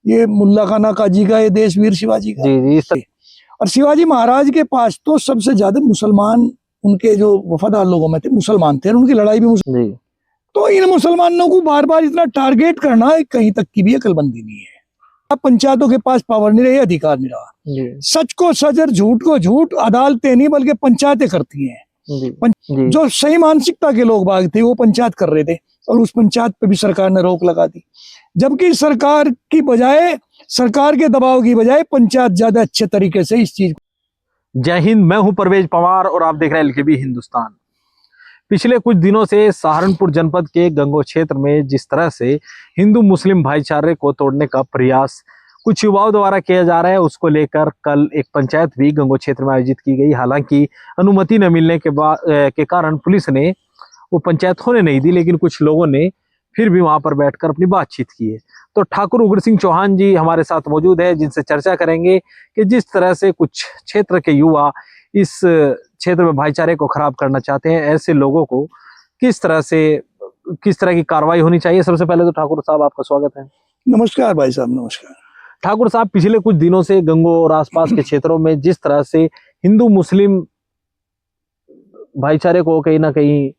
ये मुल्ला खाना काजी का, ये देश वीर शिवाजी का। जी जी। और शिवाजी महाराज के पास तो सबसे ज्यादा मुसलमान, उनके जो वफादार लोगों में थे मुसलमान थे, और उनकी लड़ाई भी जी। तो इन मुसलमानों को बार बार इतना टारगेट करना कहीं तक की भी अकलमंदी नहीं है। अब पंचायतों के पास पावर नहीं रही, अधिकार नहीं रहा। सच को सच और झूठ को झूठ अदालतें नहीं बल्कि पंचायतें करती हैं। जी। जो सही मानसिकता के लोग बाग थे वो पंचायत कर रहे थे, और उस पंचायत पे भी सरकार ने रोक लगा दी, जबकि सरकार के दबाव की बजाय पंचायत ज्यादा अच्छे तरीके से इस चीज। जय हिंद, मैं हूं परवेज पवार और आप देख रहे हैं एलकेबी हिंदुस्तान। पिछले कुछ दिनों से सहारनपुर जनपद के गंगो क्षेत्र में जिस तरह से हिंदू मुस्लिम भाईचारे को तोड़ने का प्रयास कुछ युवाओं द्वारा किया जा रहा है, उसको लेकर कल एक पंचायत भी गंगो क्षेत्र में आयोजित की गई। हालांकि अनुमति न मिलने के कारण पुलिस ने वो पंचायत होने नहीं दी, लेकिन कुछ लोगों ने फिर भी वहां पर बैठकर अपनी बातचीत की है। तो ठाकुर उग्र सिंह चौहान जी हमारे साथ मौजूद है, जिनसे चर्चा करेंगे कि जिस तरह से कुछ क्षेत्र के युवा इस क्षेत्र में भाईचारे को खराब करना चाहते हैं, ऐसे लोगों को किस तरह की कार्रवाई होनी चाहिए। सबसे पहले तो ठाकुर साहब आपका स्वागत है। नमस्कार भाई साहब, नमस्कार। ठाकुर साहब, पिछले कुछ दिनों से गंगो और आसपास के क्षेत्रों में जिस तरह से हिंदू मुस्लिम भाईचारे को कहीं ना कहीं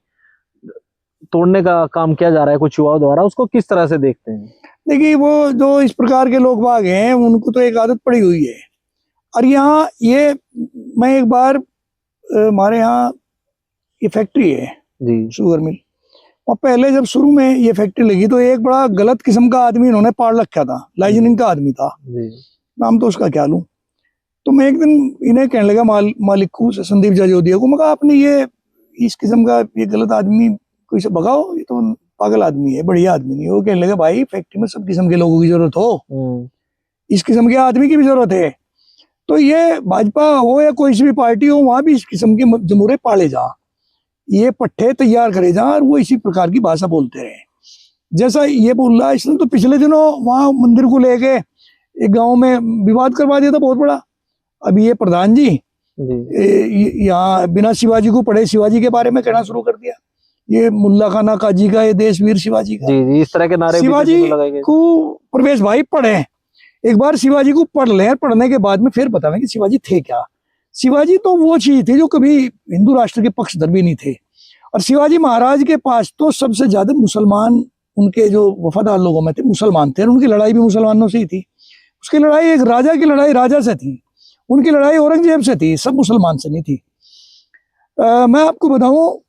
तोड़ने का काम किया जा रहा है कुछ युवाओं द्वारा, उसको किस तरह से देखते हैं? देखिए, वो जो इस प्रकार के लोग बाग हैं उनको तो एक आदत पड़ी हुई है। और यहाँ ये मैं एक बार हमारे यहाँ ये फैक्ट्री है जी, शुगर मिल, और पहले जब शुरू में ये फैक्ट्री लगी तो एक बड़ा गलत किस्म का आदमी इन्होंने पाड़ रखा था, लाइजनिंग का आदमी था जी। नाम तो उसका क्या लूं। तो मैं एक दिन इन्हें कहने लगा मालिक को, संदीप जाजोदिया को, मगर आपने ये इस किस्म का ये गलत आदमी कोई से भगाओ, ये तो पागल आदमी है, बढ़िया आदमी नहीं। वो कहने लगा भाई फैक्ट्री में सब किस्म के लोगों की जरूरत हो, इस किस्म के आदमी की भी जरूरत है। तो ये भाजपा हो या कोई सी भी पार्टी हो, वहां भी इस किस्म के जमूरे पाले जा, ये पट्टे तैयार करे जा, और वो इसी प्रकार की भाषा बोलते रहे जैसा ये बोल रहा है। इसने तो पिछले दिनों वहां मंदिर को लेके एक गांव में विवाद करवा दिया था बहुत बड़ा। अभी ये प्रधान जी यहाँ बिना शिवाजी को पढ़े शिवाजी के बारे में कहना शुरू कर दिया, ये मुल्ला खाना काजी का, ये देश वीर शिवाजी का। जी जी, इस तरह के नारे शिवाजी को प्रवेश भाई पढ़े, एक बार शिवाजी को पढ़ लें, पढ़ने के बाद में फिर बतावें कि शिवाजी थे क्या। शिवाजी तो वो चीज थी जो कभी हिंदू राष्ट्र के पक्षधर भी नहीं थे, और शिवाजी महाराज के पास तो सबसे ज्यादा मुसलमान, उनके जो वफादार लोगों में थे मुसलमान थे, और उनकी लड़ाई भी मुसलमानों से ही थी। उसकी लड़ाई एक राजा की लड़ाई राजा से थी, उनकी लड़ाई औरंगजेब से थी, सब मुसलमान से नहीं थी। मैं आपको बताऊं,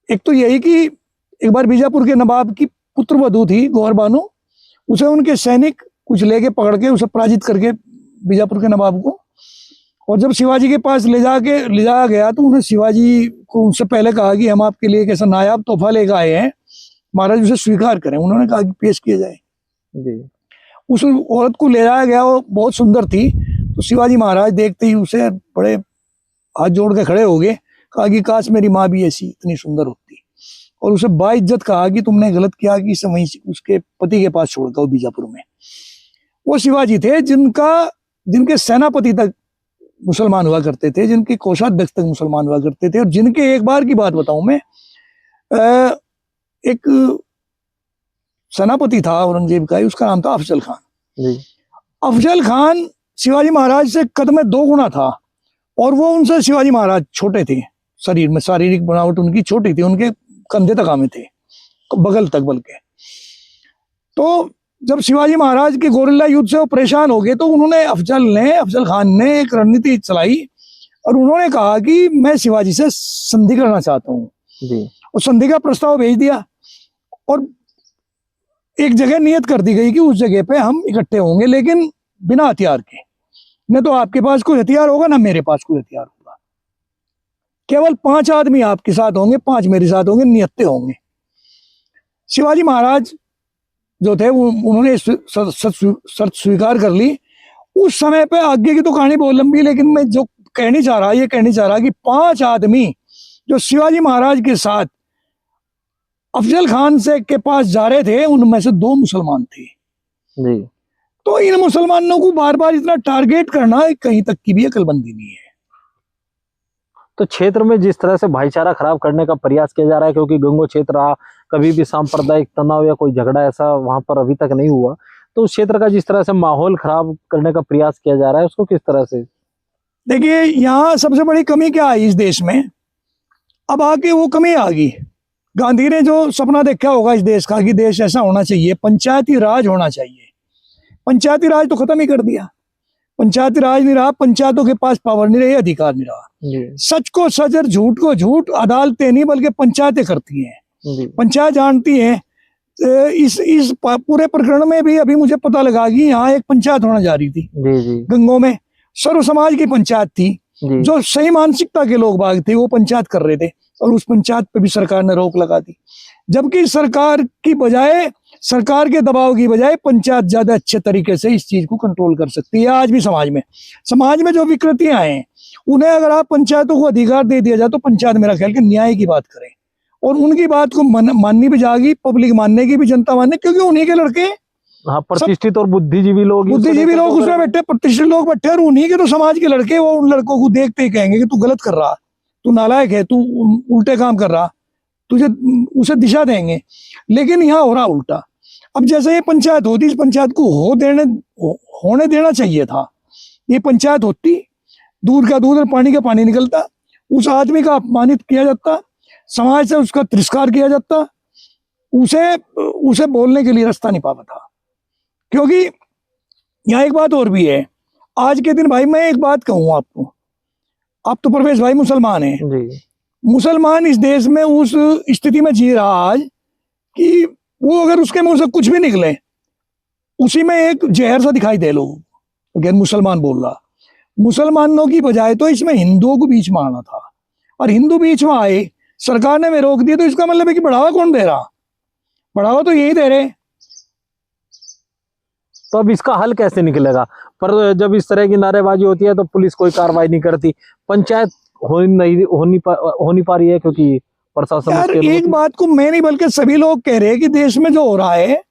एक तो यही कि एक बार बीजापुर के नवाब की पुत्र वधू थी गौर बानो, उसे उनके सैनिक कुछ लेके पकड़ के उसे पराजित करके बीजापुर के नवाब को, और जब शिवाजी के पास ले जाया गया तो उन्हें शिवाजी को उनसे पहले कहा कि हम आपके लिए एक ऐसा नायाब तोहफा लेकर आए हैं, महाराज उसे स्वीकार करें। उन्होंने कहा कि पेश किया जाए जी। उस औरत को ले जाया गया, वो बहुत सुंदर थी। तो शिवाजी महाराज देखते ही उसे बड़े हाथ जोड़ के खड़े हो गए, कहा कि काश मेरी माँ भी ऐसी इतनी सुंदर होती, और उसे बाइज्जत कहा कि तुमने गलत किया कि इसे वहीं उसके पति के पास छोड़ गया बीजापुर में। वो शिवाजी थे जिनके सेनापति तक मुसलमान हुआ करते थे, जिनके कोषाध्यक्ष तक मुसलमान हुआ करते थे, और जिनके एक बार की बात बताऊं मैं, एक सेनापति था औरंगजेब का, उसका नाम था अफजल खान। अफजल खान शिवाजी महाराज से कद में 2 गुना था, और वो उनसे शिवाजी महाराज छोटे थे, शरीर में शारीरिक बनावट उनकी छोटी थी, उनके कंधे तक आमे थे, बगल तक बल्कि। तो जब शिवाजी महाराज के गोरिल्ला युद्ध से वो परेशान हो गए, तो उन्होंने अफजल खान ने एक रणनीति चलाई, और उन्होंने कहा कि मैं शिवाजी से संधि करना चाहता हूँ, और संधि का प्रस्ताव भेज दिया, और एक जगह नियत कर दी गई कि उस जगह पे हम इकट्ठे होंगे, लेकिन बिना हथियार के। न तो आपके पास कोई हथियार होगा, ना मेरे पास कोई हथियार होगा, केवल 5 आदमी आपके साथ होंगे, 5 मेरे साथ होंगे, नियत्ते होंगे। शिवाजी महाराज जो थे उन्होंने शर्त स्वीकार कर ली। उस समय पे आगे की तो कहानी बहुत लंबी, लेकिन मैं जो कहनी चाह रहा कि 5 आदमी जो शिवाजी महाराज के साथ अफजल खान से के पास जा रहे थे, उनमें से 2 मुसलमान थे जी। तो इन मुसलमानों को बार बार इतना टारगेट करना कहीं तक की भी अकलमंदी नहीं है। तो क्षेत्र में जिस तरह से भाईचारा खराब करने का प्रयास किया जा रहा है, क्योंकि गंगो क्षेत्र कभी भी सांप्रदायिक तनाव या कोई झगड़ा ऐसा वहां पर अभी तक नहीं हुआ, तो उस क्षेत्र का जिस तरह से माहौल खराब करने का प्रयास किया जा रहा है उसको किस तरह से? देखिए, यहाँ सबसे बड़ी कमी क्या आई इस देश में, अब आके वो कमी आ गई। गांधी ने जो सपना देखा होगा इस देश का कि देश ऐसा होना चाहिए, पंचायती राज होना चाहिए, पंचायती राज तो खत्म ही कर दिया। पंचायती राज नहीं रहा, पंचायतों के पास पावर नहीं रही, अधिकार नहीं रहा। सच को सच और झूठ को झूठ अदालतें नहीं बल्कि पंचायतें करती हैं। पंचायत जानती है। इस पूरे प्रकरण में भी अभी मुझे पता लगा कि यहाँ एक पंचायत होना जा रही थी गंगों में, सर्व समाज की पंचायत थी। जो सही मानसिकता के लोग बाग थे वो पंचायत कर रहे थे और उस पंचायत पे भी सरकार ने रोक लगा दी, जबकि सरकार के दबाव की बजाय पंचायत ज्यादा अच्छे तरीके से इस चीज को कंट्रोल कर सकती है। आज भी समाज में जो विकृतियां हैं उन्हें अगर आप पंचायतों को अधिकार दे दिया जाए तो पंचायत मेरा ख्याल कि न्याय की बात करें और उनकी बात को माननी भी जाएगी, पब्लिक मानने की भी, जनता मानने, क्योंकि उन्हीं के लड़के, हाँ, प्रतिष्ठित और बुद्धिजीवी लोग उसमें बैठे, प्रतिष्ठित लोग बैठे और उन्हीं के तो समाज के लड़के वो उन लड़कों को देखते ही कहेंगे कि तू गलत कर रहा, तू नालायक है, तू उल्टे काम कर रहा, तुझे उसे दिशा देंगे। लेकिन यहाँ हो रहा उल्टा। अब जैसे ये पंचायत होती, इस पंचायत को होने देना चाहिए था। ये पंचायत होती, दूध का दूध और पानी का पानी निकलता, उस आदमी का अपमानित किया जाता, समाज से उसका तिरस्कार किया जाता, उसे बोलने के लिए रास्ता नहीं पाता था। क्योंकि यहाँ एक बात और भी है, आज के दिन भाई मैं एक बात कहूँ आपको, आप तो परवेश भाई मुसलमान हैं, मुसलमान इस देश में उस स्थिति में जी रहा आज कि वो अगर उसके मुंह से कुछ भी निकले उसी में एक जहर सा दिखाई दे लोगों को, अगर मुसलमान बोल रहा। मुसलमानों की बजाय तो इसमें हिंदुओं को बीच में आना था, और हिंदू बीच में आए, सरकार ने रोक दिया, तो इसका मतलब है कि बढ़ावा कौन दे रहा? बढ़ावा तो यही दे रहे। तो अब इसका हल कैसे निकलेगा? पर जब इस तरह की नारेबाजी होती है तो पुलिस कोई कार्रवाई नहीं करती, पंचायत हो नहीं पा रही है क्योंकि प्रशासन। यार एक बात को मैं नहीं बल्कि सभी लोग कह रहे हैं कि देश में जो हो रहा है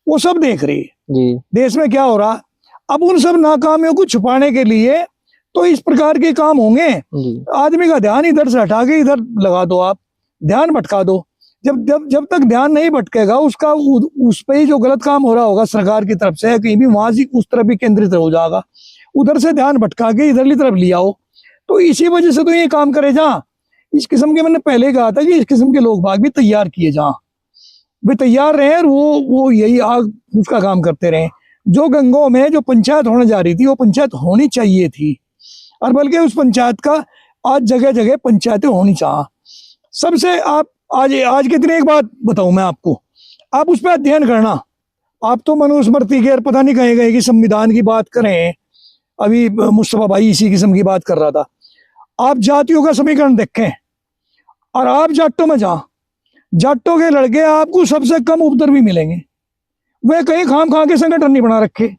वो सब देख रहे हैं जी, देश में क्या हो रहा। अब उन सब नाकामियों को छुपाने के लिए तो इस प्रकार के काम होंगे। आदमी का ध्यान इधर से हटा के इधर लगा दो, आप ध्यान भटका दो। जब तक ध्यान नहीं भटकेगा उसका उस पे ही जो गलत काम हो रहा होगा सरकार की तरफ से कहीं भी, वहां से उस तरफ भी केंद्रित हो जाएगा। उधर से ध्यान भटका के इधरली तरफ ले आओ, तो इसी वजह से तो ये काम करे जा। इस किस्म के, मैंने पहले कहा था कि इस किस्म के लोग भाग भी तैयार किए जा, वे तैयार रहे और वो यही आग उसका काम करते रहे। जो गंगों में जो पंचायत होने जा रही थी वो पंचायत होनी चाहिए थी, और बल्कि उस पंचायत का आज जगह जगह पंचायतें होनी चाहिए। सबसे आप आज के दिन एक बात बताऊं मैं आपको, आप उस पर अध्ययन करना। आप तो मनुस्मृति के पता नहीं कहे गए कि संविधान की बात करें, अभी मुस्तफा भाई इसी किस्म की बात कर रहा था। आप जातियों का समीकरण देखें और आप जाटों में जाटों के लड़के आपको सबसे कम उपद्रवी मिलेंगे। वे कहीं खाम खा के संगठन नहीं बना रखे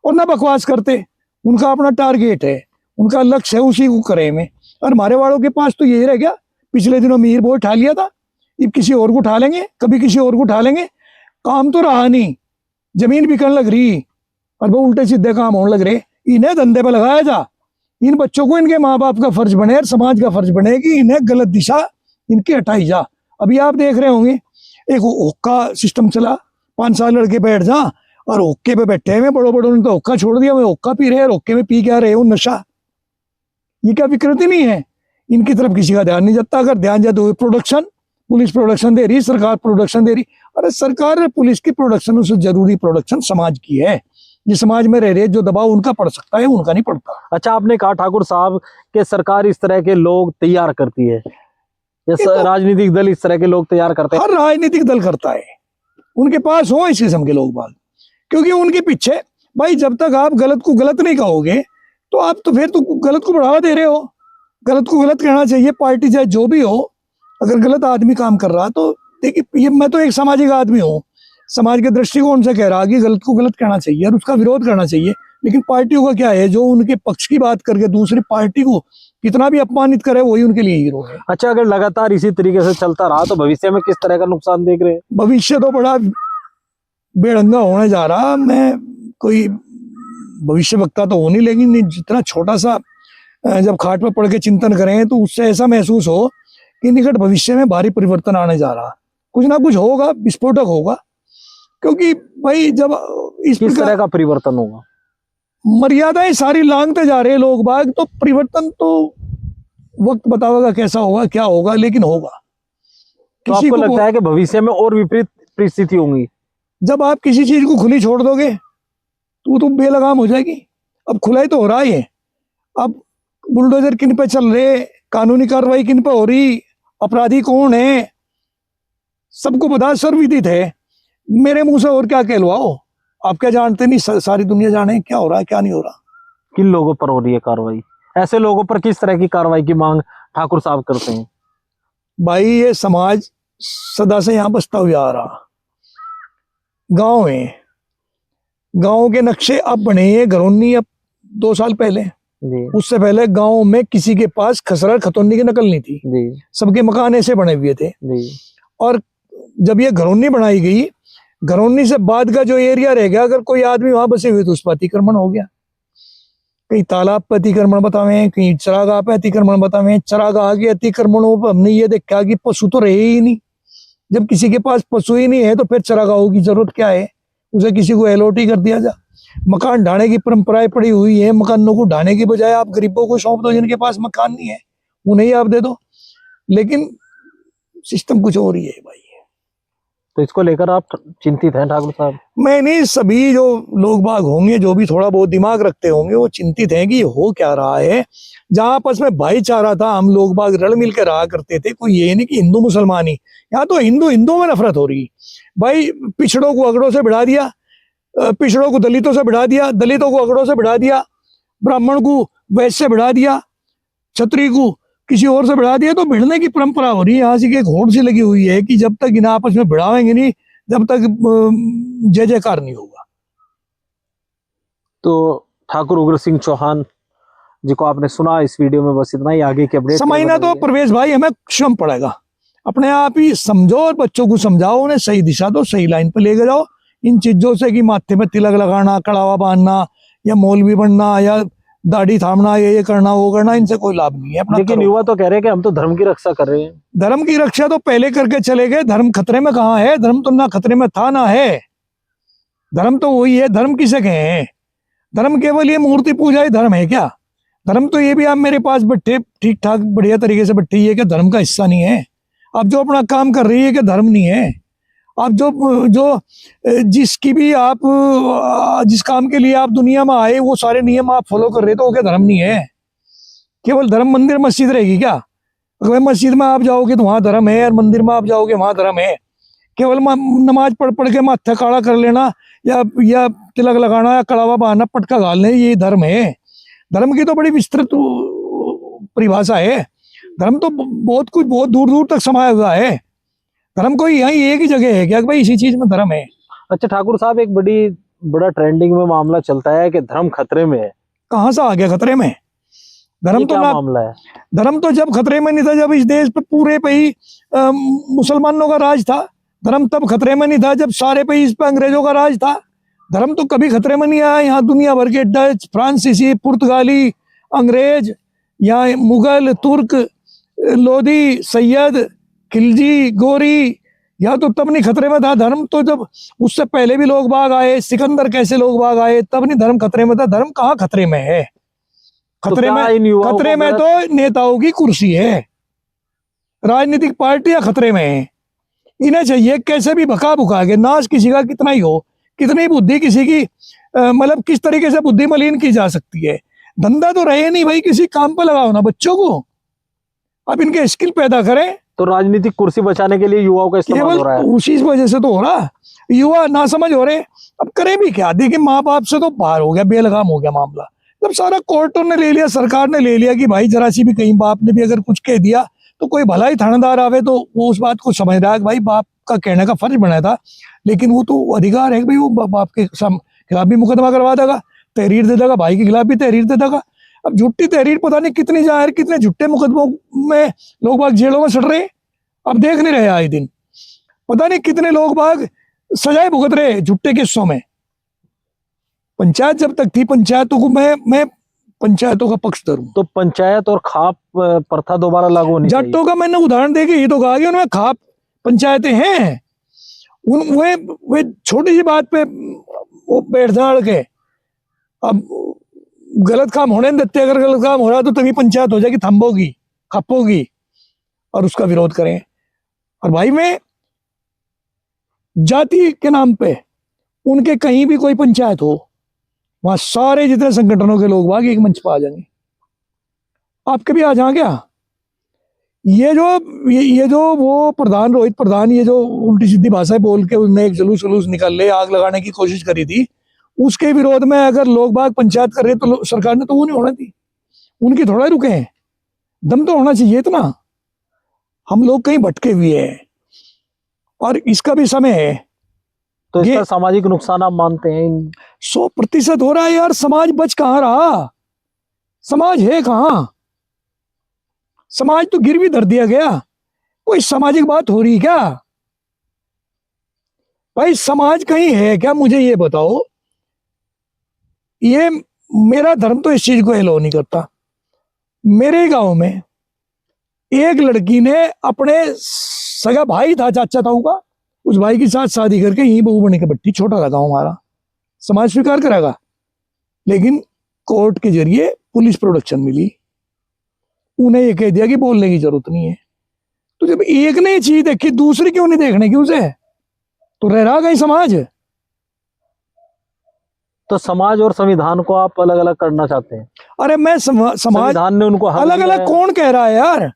और ना बकवास करते, उनका अपना टारगेट है, उनका लक्ष्य है, उसी को करे में। और हमारे वालों के पास तो यही रह गया, पिछले दिनों मीर बोझ उठा लिया था, अब किसी और को उठा लेंगे, कभी किसी और को उठा लेंगे। काम तो रहा नहीं, जमीन बिकने लग रही और वो उल्टे सीधे काम होने लग रहे। इन्हें धंधे पर लगाया जा, इन बच्चों को इनके माँ बाप का फर्ज बने और समाज का फर्ज बने कि इन्हें गलत दिशा इनकी हटाई जा। अभी आप देख रहे होंगे एक होक्का सिस्टम चला, 5 साल लड़के बैठ जा और होक्के पे बैठे हुए, बड़ों बड़ों ने तो होक्का छोड़ दिया, वे होक्का पी रहे हैं, होक्के में पी क्या रहे हो, नशा। ये क्या विकृति नहीं है? इनकी तरफ किसी का ध्यान नहीं जाता। अगर ध्यान जाता हुए प्रोडक्शन, पुलिस प्रोडक्शन दे रही, सरकार प्रोडक्शन दे रही। अरे सरकार और पुलिस की प्रोडक्शन उससे जरूरी प्रोडक्शन समाज की है। जिस समाज में रह रहे, जो दबाव उनका पड़ सकता है उनका नहीं पड़ता। अच्छा, आपने कहा ठाकुर साहब कि सरकार इस तरह के लोग तैयार करती है, राजनीतिक दल इस तरह के लोग तैयार करते हैं? हर राजनीतिक दल करता है, उनके पास हो इस किस्म के लोग बाग, क्योंकि उनके पीछे भाई जब तक आप गलत को गलत नहीं कहोगे तो आप तो फिर तो गलत को बढ़ावा दे रहे हो। गलत को गलत कहना चाहिए, पार्टी चाहे जो भी हो। अगर गलत आदमी काम कर रहा तो देखिए, ये मैं तो एक सामाजिक आदमी हूँ, समाज के दृष्टिकोण से कह रहा कि गलत को गलत कहना चाहिए और उसका विरोध करना चाहिए। लेकिन पार्टियों का क्या है, जो उनके पक्ष की बात करके दूसरी पार्टी को कितना भी अपमानित करे वही उनके लिए हीरो है। अच्छा, अगर लगातार इसी तरीके से चलता रहा तो भविष्य में किस तरह का नुकसान देख रहे हैं? भविष्य तो बड़ा बेढंगा होने जा रहा। मैं कोई भविष्य वक्ता तो हो नहीं, लेकिन जितना छोटा सा जब खाट पर पड़ के चिंतन करें तो उससे ऐसा महसूस हो कि निकट भविष्य में भारी परिवर्तन आने जा रहा, कुछ ना कुछ होगा, विस्फोटक होगा। क्योंकि भाई जब इस किस प्रकार तरह का परिवर्तन होगा? मर्यादाएं सारी लांघते जा रहे हैं लोग बाग, तो परिवर्तन तो वक्त बतावेगा कैसा होगा क्या होगा, लेकिन होगा। तो किसी आपको को लगता है कि भविष्य में और विपरीत परिस्थिति होंगी? जब आप किसी चीज को खुली छोड़ दोगे तो बेलगाम हो जाएगी। अब खुलाई तो हो रहा ही है। अब बुलडोजर किन पे चल रहे, कानूनी कार्रवाई किन पे हो रही, अपराधी कौन है, सबको पता, सर्वविदित है। मेरे मुंह से और क्या कहलवाओ, आप क्या जानते नहीं, सारी दुनिया जाने क्या हो रहा है क्या नहीं हो रहा। किन लोगों पर हो रही है कार्रवाई? ऐसे लोगों पर किस तरह की कार्रवाई की मांग ठाकुर साहब करते हैं? भाई ये समाज सदा से यहाँ बसता हुआ आ रहा, गांव में, गांव के नक्शे अब बने हैं घरौनी, अब 2 साल पहले। जी उससे पहले गांव में किसी के पास खसरा खतौनी की नकल नहीं थी, जी सबके मकान ऐसे बने हुए थे। जी। और जब ये घरौनी बनाई गई, घरौनी से बाद का जो एरिया रह गया, अगर कोई आदमी वहां बसे हुए तो उस पर अतिक्रमण हो गया। कहीं तालाब पे अतिक्रमण बतावे, कहीं चरागाह पे अतिक्रमण बतावे। चरागाह के अतिक्रमणों पर हमने ये देखा कि पशु तो रहे ही नहीं। जब किसी के पास पशु ही नहीं है तो फिर चरागाहों की जरूरत क्या है, उसे किसी को एलओटी कर दिया जा। मकान ढाने की परंपराएं पड़ी हुई है, मकानों को ढाने की बजाय आप गरीबों को सौंप दो, जिनके पास मकान नहीं है उन्हें ही आप दे दो। लेकिन सिस्टम कुछ और ही है भाई। तो इसको लेकर आप चिंतित हैं ठाकुर साहब? मैं नहीं, सभी जो लोग बाग होंगे, जो भी थोड़ा बहुत दिमाग रखते होंगे, वो चिंतित हैं कि हो क्या रहा है। जहां आपस में भाईचारा था, हम लोग बाग रल मिल के रहा करते थे, कोई ये नहीं कि हिंदू मुसलमान ही। यहाँ तो हिंदू हिंदू में नफरत हो रही भाई। पिछड़ों को अगड़ों से बढ़ा दिया, पिछड़ों को दलितों से बढ़ा दिया, दलितों को अगड़ों से बढ़ा दिया, ब्राह्मण को वैश्य से बढ़ा दिया, क्षत्रिय को किसी और से बढ़ा दिया। तो भिड़ने की परंपरा हो रही है, यहाँ से एक होड़ सी लगी हुई है कि जब तक इन आपस में भिड़ावेंगे नहीं, जब तक जय जयकार नहीं होगा। तो ठाकुर उग्र सिंह चौहान जी को आपने सुना। इस वीडियो में बस इतना ही। आगे के अपडेट समझना तो प्रवेश भाई हमें श्रम पड़ेगा, अपने आप ही समझो और बच्चों को समझाओ, उन्हें सही दिशा दो, सही लाइन पे लेके जाओ। इन चीजों से कि माथे में तिलक लगाना, कड़ावा बांधना, या मौलवी बनना, या दाढ़ी थामना, ये करना वो करना, इनसे कोई लाभ नहीं है। अपना लेकिन युवा तो कह रहे हैं कि हम तो धर्म की रक्षा कर रहे हैं। धर्म की रक्षा तो पहले करके चले गए, धर्म खतरे में कहाँ है? धर्म तो ना खतरे में था ना है। धर्म तो वही है। धर्म किसे कहे? धर्म केवल ये मूर्ति पूजा ही धर्म है क्या? धर्म तो ये भी आप मेरे पास बैठे ठीक ठाक बढ़िया तरीके से बैठे, ये क्या धर्म का हिस्सा नहीं है? आप जो अपना काम कर रही है क्या धर्म नहीं है? आप जो जिसकी भी आप जिस काम के लिए आप दुनिया में आए, वो सारे नियम आप फॉलो कर रहे तो वो क्या धर्म नहीं है? केवल धर्म मंदिर मस्जिद रहेगी क्या? अगर मस्जिद में आप जाओगे तो वहां धर्म है, और मंदिर में आप जाओगे वहां धर्म है। केवल नमाज पढ़ पढ़ के माथा काला कर लेना, या तिलक लगाना, या कड़ावा बांधना, पटका घालना, ये धर्म है? धर्म की तो बड़ी विस्तृत परिभाषा है। धर्म तो बहुत कुछ, बहुत दूर दूर तक समाया हुआ है। धर्म कोई यही एक ही जगह है क्या भाई इसी चीज में धर्म है? अच्छा ठाकुर साहब, एक बड़ा ट्रेंडिंग में मामला चलता है कि धर्म खतरे में है। कहाँ से आ गया खतरे में? धर्म तो क्या मामला है? धर्म तो जब खतरे में नहीं था, जब इस देश पे पूरे पे ही मुसलमानों का राज था। धर्म तब खतरे में नहीं था जब सारे पे इस पे अंग्रेजों का राज था। धर्म तो कभी खतरे में नहीं आया। यहाँ दुनिया भर के डच, फ्रांसीसी, पुर्तगाली, अंग्रेज, यहाँ मुगल, तुर्क, लोधी, सैयद, खिलजी, गोरी, यहाँ तो तब नहीं खतरे में था धर्म। तो जब उससे पहले भी लोग बाग आए, सिकंदर कैसे लोग बाग आए, तब नहीं धर्म खतरे में था। धर्म कहाँ खतरे में है? खतरे में तो नेताओं की कुर्सी है, राजनीतिक पार्टियां खतरे में है। इन्हें चाहिए कैसे भी भका भुका के, नाश किसी का कितना ही हो, कितनी बुद्धि किसी की, मतलब किस तरीके से बुद्धि मलिन की जा सकती है। धंधा तो रहे नहीं भाई, किसी काम पर लगाओ ना बच्चों को, अब इनके स्किल पैदा करें। तो राजनीतिक कुर्सी बचाने के लिए युवाओं का इस्तेमाल हो रहा है। उसी वजह से तो हो रहा, युवा ना समझ हो रहे। अब करे भी क्या? देखिए माँ बाप से तो बाहर हो गया, बेलगाम हो गया मामला। जब सारा कोर्टों ने ले लिया, सरकार ने ले लिया कि भाई जरा सी भी कहीं बाप ने भी अगर कुछ कह दिया तो कोई भला ही थानेदार आवे तो वो उस बात को समझ रहा है कि भाई बाप का कहने का फर्ज बनाया था। लेकिन वो तो अधिकार है कि भाई वो बाप के खिलाफ भी मुकदमा करवा देगा, तहरीर दे देगा, भाई के खिलाफ भी तहरीर दे देगा। अब झूठी तहरीर पता नहीं कितनी जाहिर, कितने झूठे मुकदमों में लोग बाग जेलों में सड़ रहे। अब देख नहीं रहे आए दिन, पता नहीं कितने लोग बाग सजाए भुगत रहे झूठे किस्सों में। पंचायत जब तक थी, पंचायतों को मैं पंचायतों का पक्षधर हूं। तो पंचायत और खाप प्रथा दोबारा लागू होनी चाहिए। जाटों का मैंने उदाहरण देके ये तो कहा कि उनमें खाप पंचायतें हैं, वे छोटी सी बात पे वो पेड़ झाड़ के अब गलत काम होने नहीं देते। अगर गलत काम हो रहा है तो तभी पंचायत हो जाएगी, थम्बोगी, खपोगी और उसका विरोध करें। और भाई मैं जाति के नाम पे उनके कहीं भी कोई पंचायत हो, वहां सारे जितने संगठनों के लोग वाग एक मंच पर आ जाएंगे। आप कभी आ जाओ क्या? ये जो वो प्रधान, रोहित प्रधान, ये जो उल्टी सीधी भाषा बोल के उनने एक जुलूस वलूस निकाल ले, आग लगाने की कोशिश करी थी, उसके विरोध में अगर लोग बाग पंचायत कर रहे तो सरकार ने तो वो नहीं होना थी। उनकी थोड़ा रुके हैं, दम तो होना चाहिए इतना। हम लोग कहीं भटके हुए हैं और इसका भी समय है। तो इसका सामाजिक नुकसान आप मानते हैं? 100% हो रहा है यार। समाज बच कहाँ रहा? समाज है कहाँ? समाज तो गिरवी धर दिया गया। कोई सामाजिक बात हो रही क्या भाई? समाज कहीं है क्या? मुझे ये बताओ। ये मेरा धर्म तो इस चीज को एलो नहीं करता। मेरे गांव में एक लड़की ने अपने सगा भाई था, चाचा था उनका, उस भाई के साथ शादी करके यहीं बहू बने के बैठी। छोटा था गांव हमारा, समाज स्वीकार करेगा, लेकिन कोर्ट के जरिए पुलिस प्रोटेक्शन मिली। उन्हें ये कह दिया कि बोलने की जरूरत नहीं है। तो जब एक ने चीज देखी, दूसरी क्यों नहीं देखने की उसे? तो रह रहा कहीं समाज? तो समाज और संविधान को आप अलग अलग करना चाहते हैं? अरे मैं समाज, संविधान ने उनको हक अलग दिया अलग है। कौन कह रहा है यार?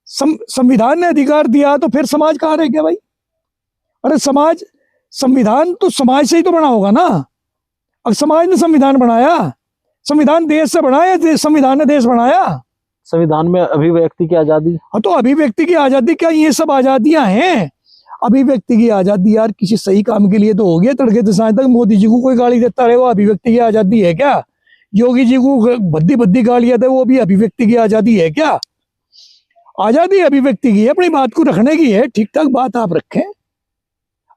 संविधान ने अधिकार दिया तो फिर समाज कहाँ रह गया भाई? अरे समाज, संविधान तो समाज से ही तो बना होगा ना। अब समाज ने संविधान बनाया, संविधान देश से बनाया, संविधान ने देश बनाया। संविधान में अभिव्यक्ति की आजादी। हाँ, तो अभिव्यक्ति की आजादी क्या ये सब आजादियां हैं? अभिव्यक्ति की आजादी यार किसी सही काम के लिए तो हो गया। तड़के से सांझ तक मोदी जी को कोई गाली देता रहे, वो अभिव्यक्ति की आजादी है क्या? योगी जी को भद्दी भद्दी गालियां दे, वो भी अभिव्यक्ति की आजादी है क्या? आजादी अभिव्यक्ति की है, अपनी बात को रखने की है। ठीक ठाक बात आप रखें।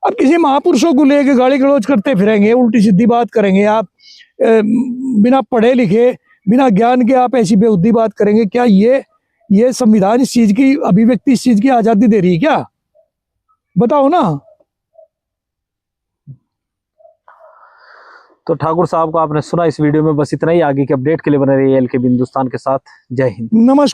अब किसी महापुरुषों को लेके गाली गलौज करते फिरेंगे, उल्टी सीधी बात करेंगे आप, बिना पढ़े लिखे, बिना ज्ञान के आप ऐसी बेहुद्दी बात करेंगे? क्या ये संविधान इस चीज की अभिव्यक्ति, इस चीज की आजादी दे रही है क्या? बताओ ना। तो ठाकुर साहब को आपने सुना इस वीडियो में। बस इतना ही। आगे के अपडेट के लिए बने रहिए एलकेबी हिंदुस्तान के साथ। जय हिंद। नमस्कार।